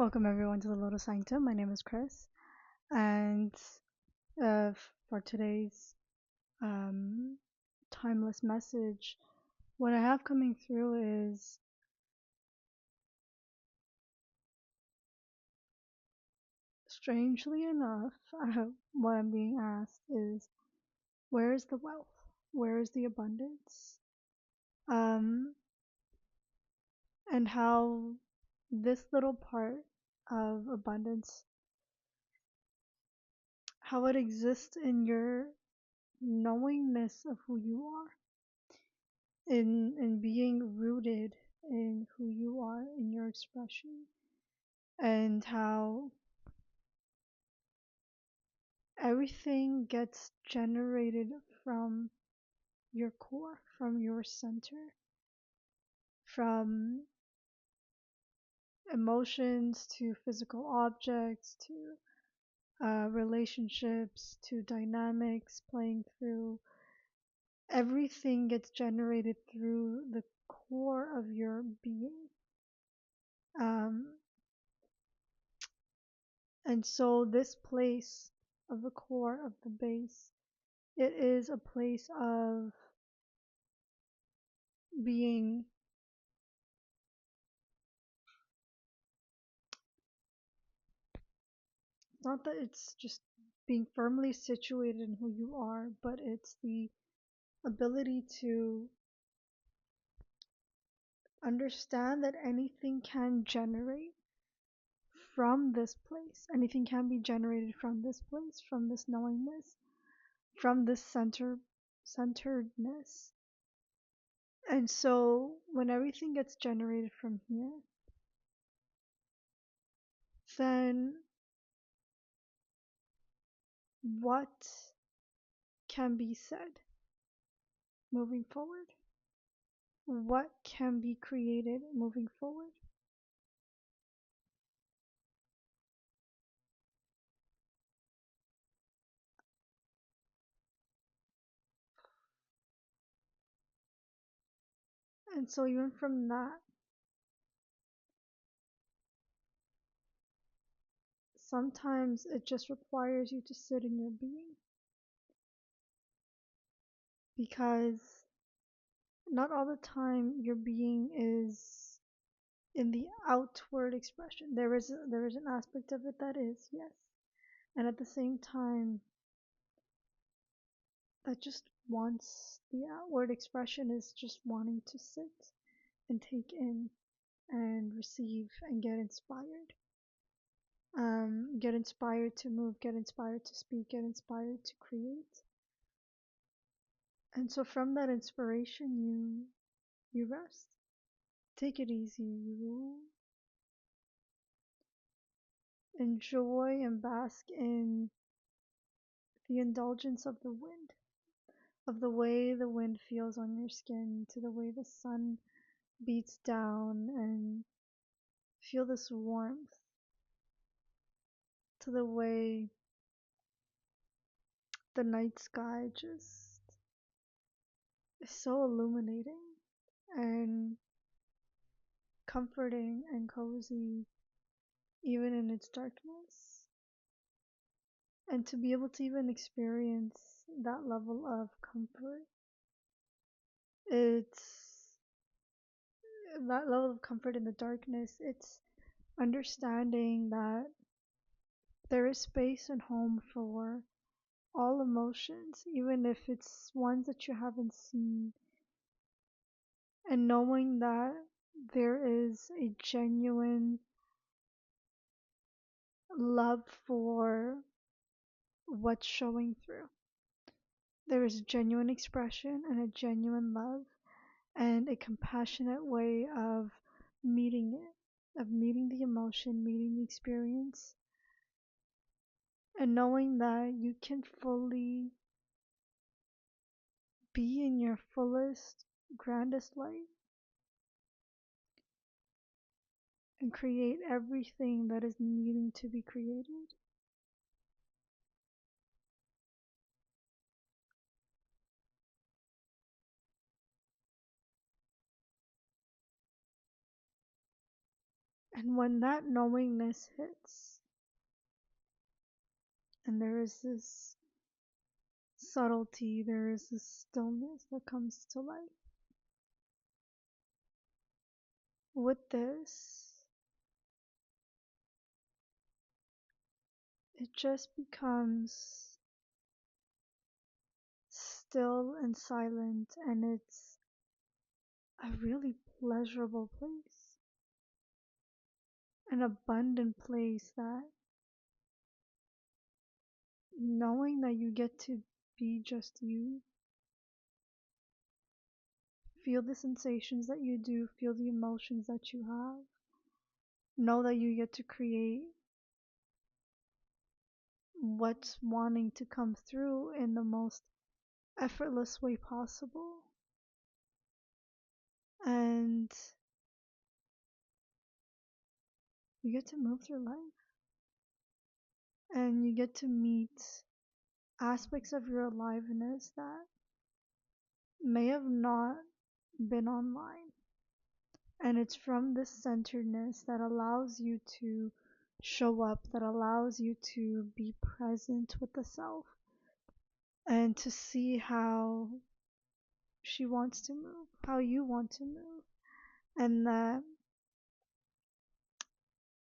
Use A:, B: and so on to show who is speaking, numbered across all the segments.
A: Welcome everyone to the Lotus Sanctum. My name is Chris, and uh, for today's um, timeless message, what I have coming through is, strangely enough, what I'm being asked is, where is the wealth? Where is the abundance? Um, and how this little part of abundance, how it exists in your knowingness of who you are, in being rooted in who you are in your expression, and how everything gets generated from your core, from your center, from emotions to physical objects to relationships to dynamics playing through. Everything gets generated through the core of your being. Um, And so this place of the core of the base, it is a place of being, not that it's just being firmly situated in who you are, but it's the ability to understand that anything can generate from this place. Anything can be generated from this place, from this knowingness, from this centeredness. And so when everything gets generated from here, then what can be said moving forward? What can be created moving forward? And so, even from that, sometimes it just requires you to sit in your being, because not all the time your being is in the outward expression. There is an aspect of it that is, yes, and at the same time, that just wants the outward expression is just wanting to sit and take in and receive and get inspired to move, get inspired to speak, get inspired to create. And so from that inspiration, you rest, take it easy, you enjoy and bask in the indulgence of the wind, of the way the wind feels on your skin, to the way the sun beats down, and feel this warmth, to the way the night sky just is so illuminating and comforting and cozy, even in its darkness. And to be able to even experience that level of comfort, it's that level of comfort in the darkness, it's understanding that there is space and home for all emotions, even if it's ones that you haven't seen, and knowing that there is a genuine love for what's showing through. There is genuine expression and a genuine love and a compassionate way of meeting it, of meeting the emotion, meeting the experience, and knowing that you can fully be in your fullest, grandest light and create everything that is needing to be created. And when that knowingness hits, and there is this subtlety, there is this stillness that comes to life. With this, it just becomes still and silent, and it's a really pleasurable place, an abundant place that knowing that you get to be just you, feel the sensations that you do, feel the emotions that you have, know that you get to create what's wanting to come through in the most effortless way possible. And you get to move through life, and you get to meet aspects of your aliveness that may have not been online. And it's from this centeredness that allows you to show up, that allows you to be present with the self and to see how she wants to move, how you want to move, and that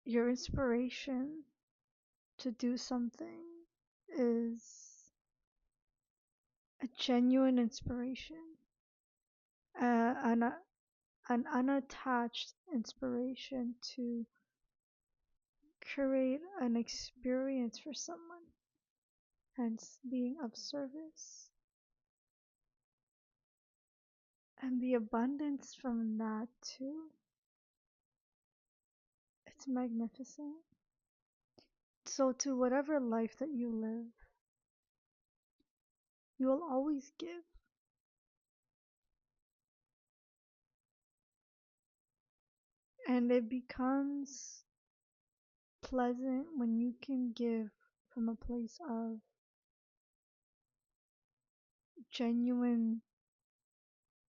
A: your inspiration to do something is a genuine inspiration, uh, an, an unattached inspiration to create an experience for someone, hence being of service. And the abundance from that too, it's magnificent. So, to whatever life that you live, you will always give. And it becomes pleasant when you can give from a place of genuine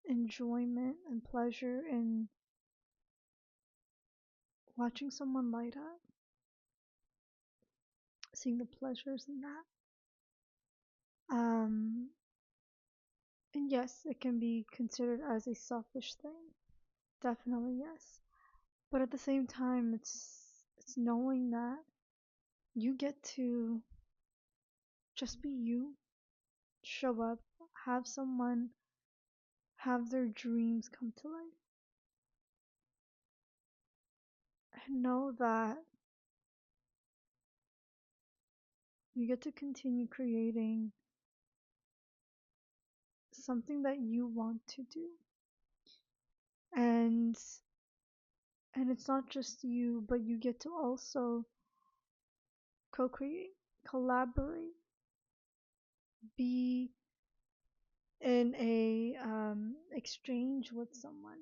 A: enjoyment and pleasure in watching someone light up, seeing the pleasures in that. Um, and yes, it can be considered as a selfish thing. Definitely yes. But at the same time, it's knowing that you get to just be you, show up, have someone have their dreams come to life, and know that you get to continue creating something that you want to do. And it's not just you, but you get to also co-create, collaborate, be in a exchange with someone.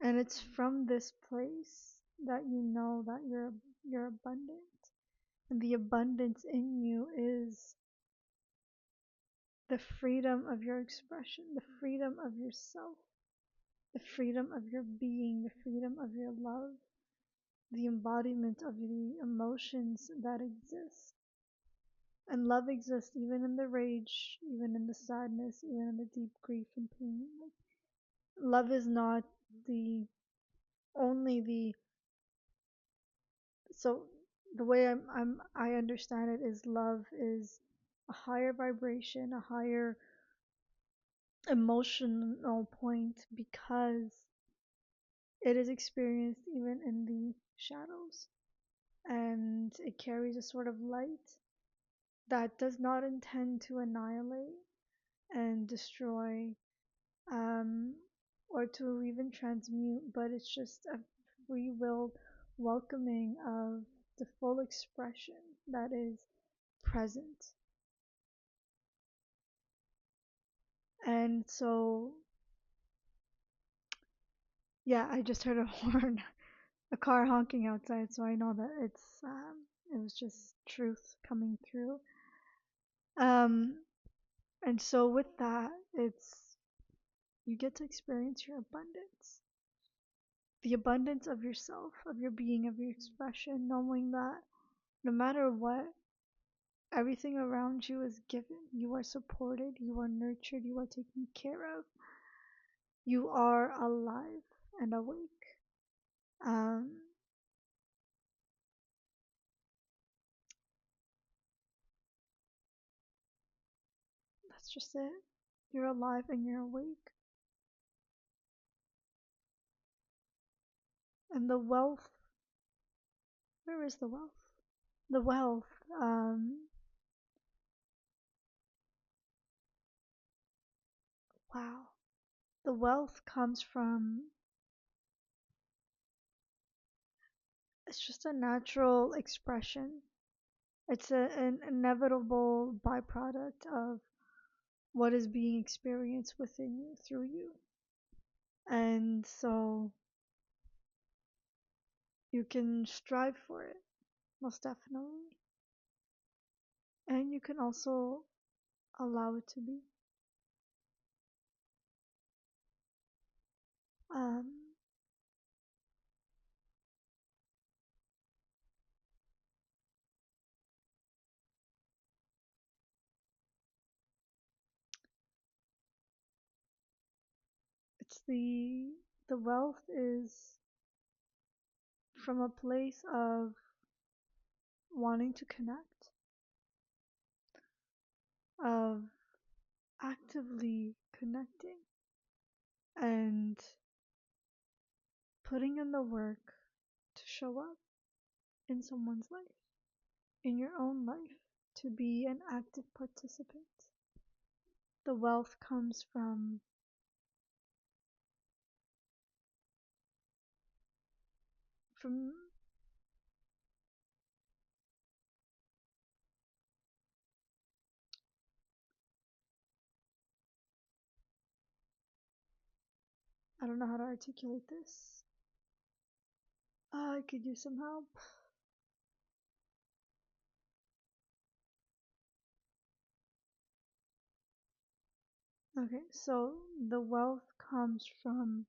A: And it's from this place that you know that you're abundant. And the abundance in you is the freedom of your expression, the freedom of yourself, the freedom of your being, the freedom of your love, the embodiment of the emotions that exist. And love exists even in the rage, even in the sadness, even in the deep grief and pain. Like, love is not the only the so the way I understand it is love is a higher vibration, a higher emotional point because it is experienced even in the shadows, and it carries a sort of light that does not intend to annihilate and destroy, um, or to even transmute, but it's just a free will welcoming of the full expression that is present. And so, yeah, I just heard a horn, a car honking outside, so I know that it was just truth coming through. Um, and so with that, it's you get to experience your abundance. the abundance of yourself, of your being, of your expression, knowing that no matter what, everything around you is given. You are supported, you are nurtured, you are taken care of, you are alive and awake. Um, that's just it. You're alive and you're awake. And the wealth, where is the wealth? The wealth, wow. The wealth comes from, it's just a natural expression. It's an inevitable byproduct of what is being experienced within you, through you. And so you can strive for it, most definitely. And you can also allow it to be. Um, it's the wealth is from a place of wanting to connect, of actively connecting and putting in the work to show up in someone's life, in your own life, to be an active participant. The wealth comes from I don't know how to articulate this. I could use some help. Okay, so the wealth comes from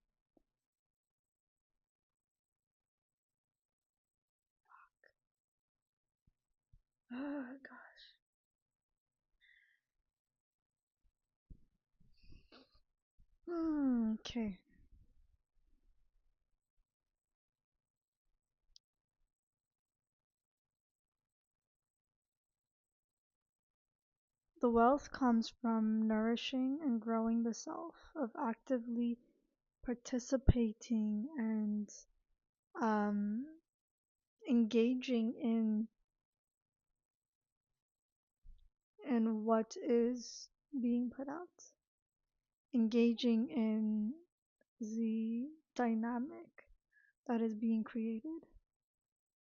A: oh god. Okay. The wealth comes from nourishing and growing the self, of actively participating and um, engaging in what is being put out, engaging in the dynamic that is being created.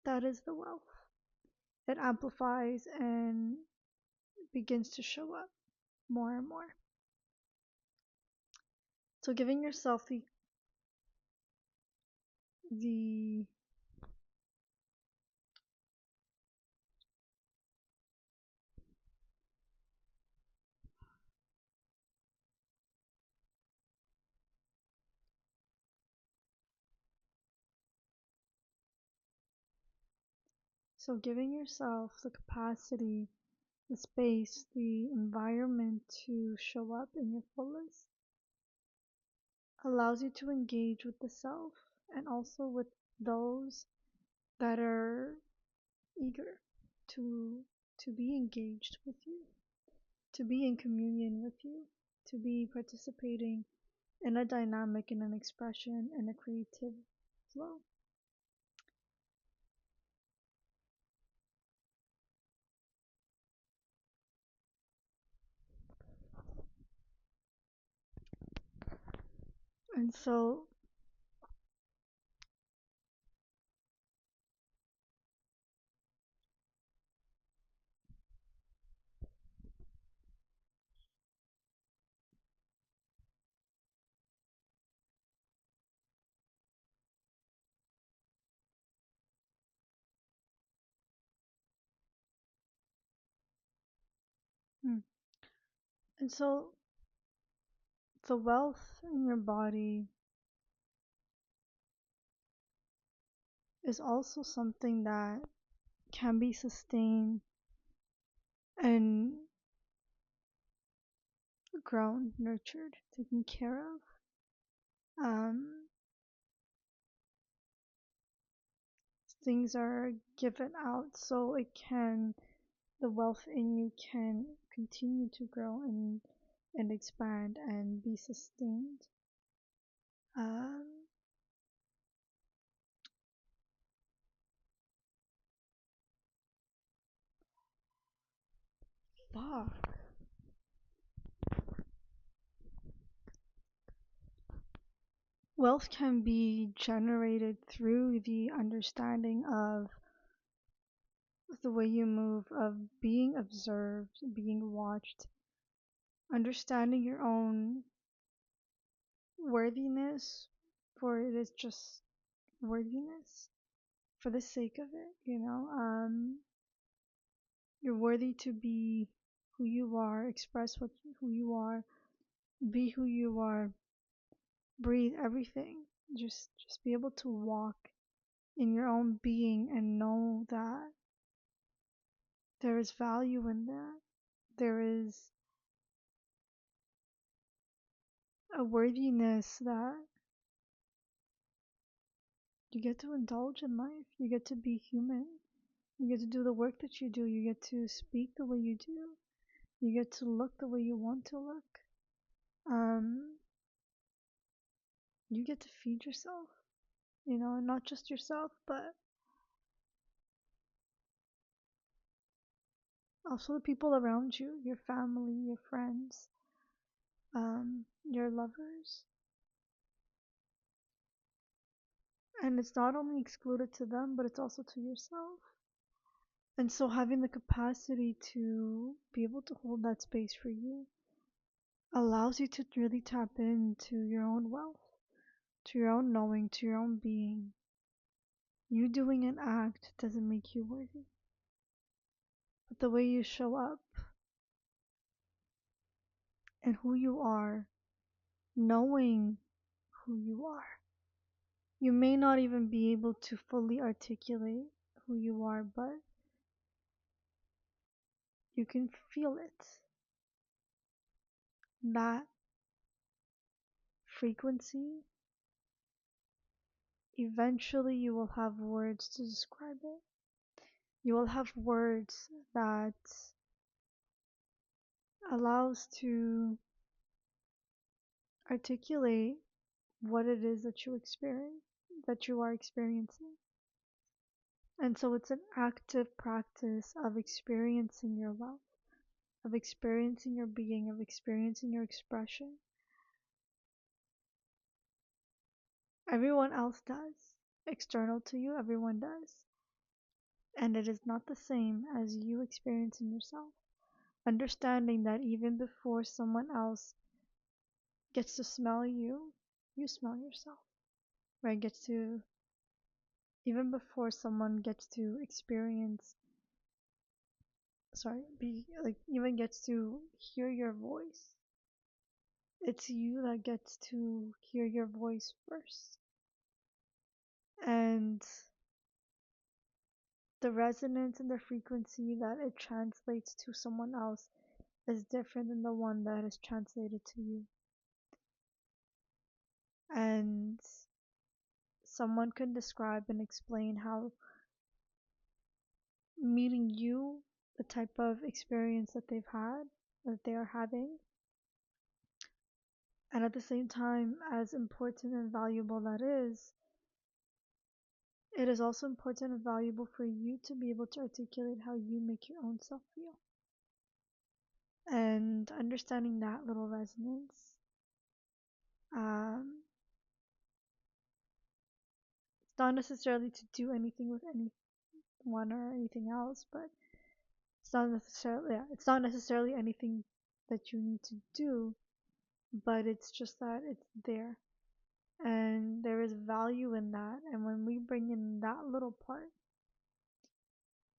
A: That is the wealth. It amplifies and begins to show up more and more. So giving yourself the so giving yourself the capacity, the space, the environment to show up in your fullest allows you to engage with the self and also with those that are eager to to be engaged with you, to be in communion with you, to be participating in a dynamic, in an expression, in a creative flow. And so, hmm, and so the wealth in your body is also something that can be sustained and grown, nurtured, taken care of. Um, Things are given out so the wealth in you can continue to grow and expand and be sustained. Um, Fuck. Wealth can be generated through the understanding of the way you move, of being observed, being watched, understanding your own worthiness, for it is just worthiness for the sake of it. You're worthy to be who you are, express who you are, be who you are, breathe everything. Just be able to walk in your own being and know that there is value in that. There is a worthiness that you get to indulge in life. You get to be human. You get to do the work that you do. You get to speak the way you do. You get to look the way you want to look. Um, you get to feed yourself, and not just yourself, but also the people around you, your family, your friends, your lovers. And it's not only excluded to them, but it's also to yourself. And so having the capacity to be able to hold that space for you allows you to really tap into your own wealth, to your own knowing, to your own being. You doing an act doesn't make you worthy, but the way you show up and who you are, knowing who you are. You may not even be able to fully articulate who you are, but you can feel it. That frequency, eventually you will have words to describe it. You will have words that allows to articulate what it is that you are experiencing. And so it's an active practice of experiencing your wealth, of experiencing your being, of experiencing your expression. Everyone else does. External to you, everyone does. And it is not the same as you experiencing yourself. Understanding that even before someone else gets to smell you, you smell yourself. Right? Even before someone gets to experience, even gets to hear your voice, it's you that gets to hear your voice first. And the resonance and the frequency that it translates to someone else is different than the one that is translated to you. And someone can describe and explain how meeting you, the type of experience that that they are having, and at the same time, as important and valuable that is, it is also important and valuable for you to be able to articulate how you make your own self feel. And understanding that little resonance, um, it's not necessarily to do anything with anyone or anything else, but it's not necessarily anything that you need to do, but it's just that it's there. And there is value in that. And when we bring in that little part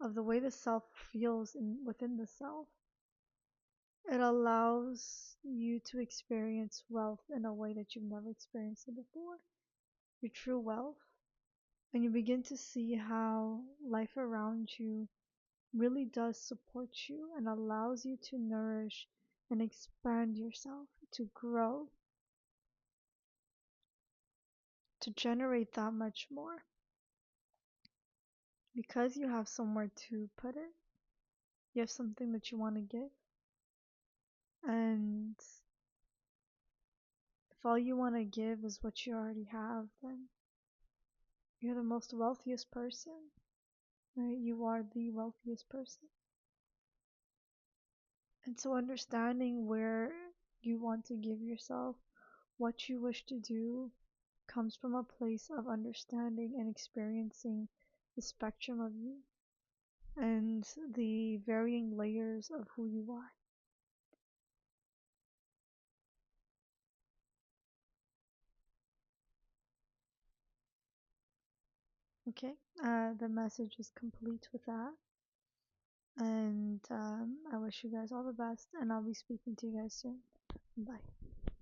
A: of the way the self feels within the self, it allows you to experience wealth in a way that you've never experienced it before. Your true wealth, and you begin to see how life around you really does support you and allows you to nourish and expand yourself, to grow, to generate that much more. Because you have somewhere to put it, you have something that you want to give. And if all you want to give is what you already have, then you're the most wealthiest person, right? You are the wealthiest person. And so understanding where you want to give yourself, what you wish to do, comes from a place of understanding and experiencing the spectrum of you and the varying layers of who you are. Okay, the message is complete with that. And I wish you guys all the best, and I'll be speaking to you guys soon. Bye.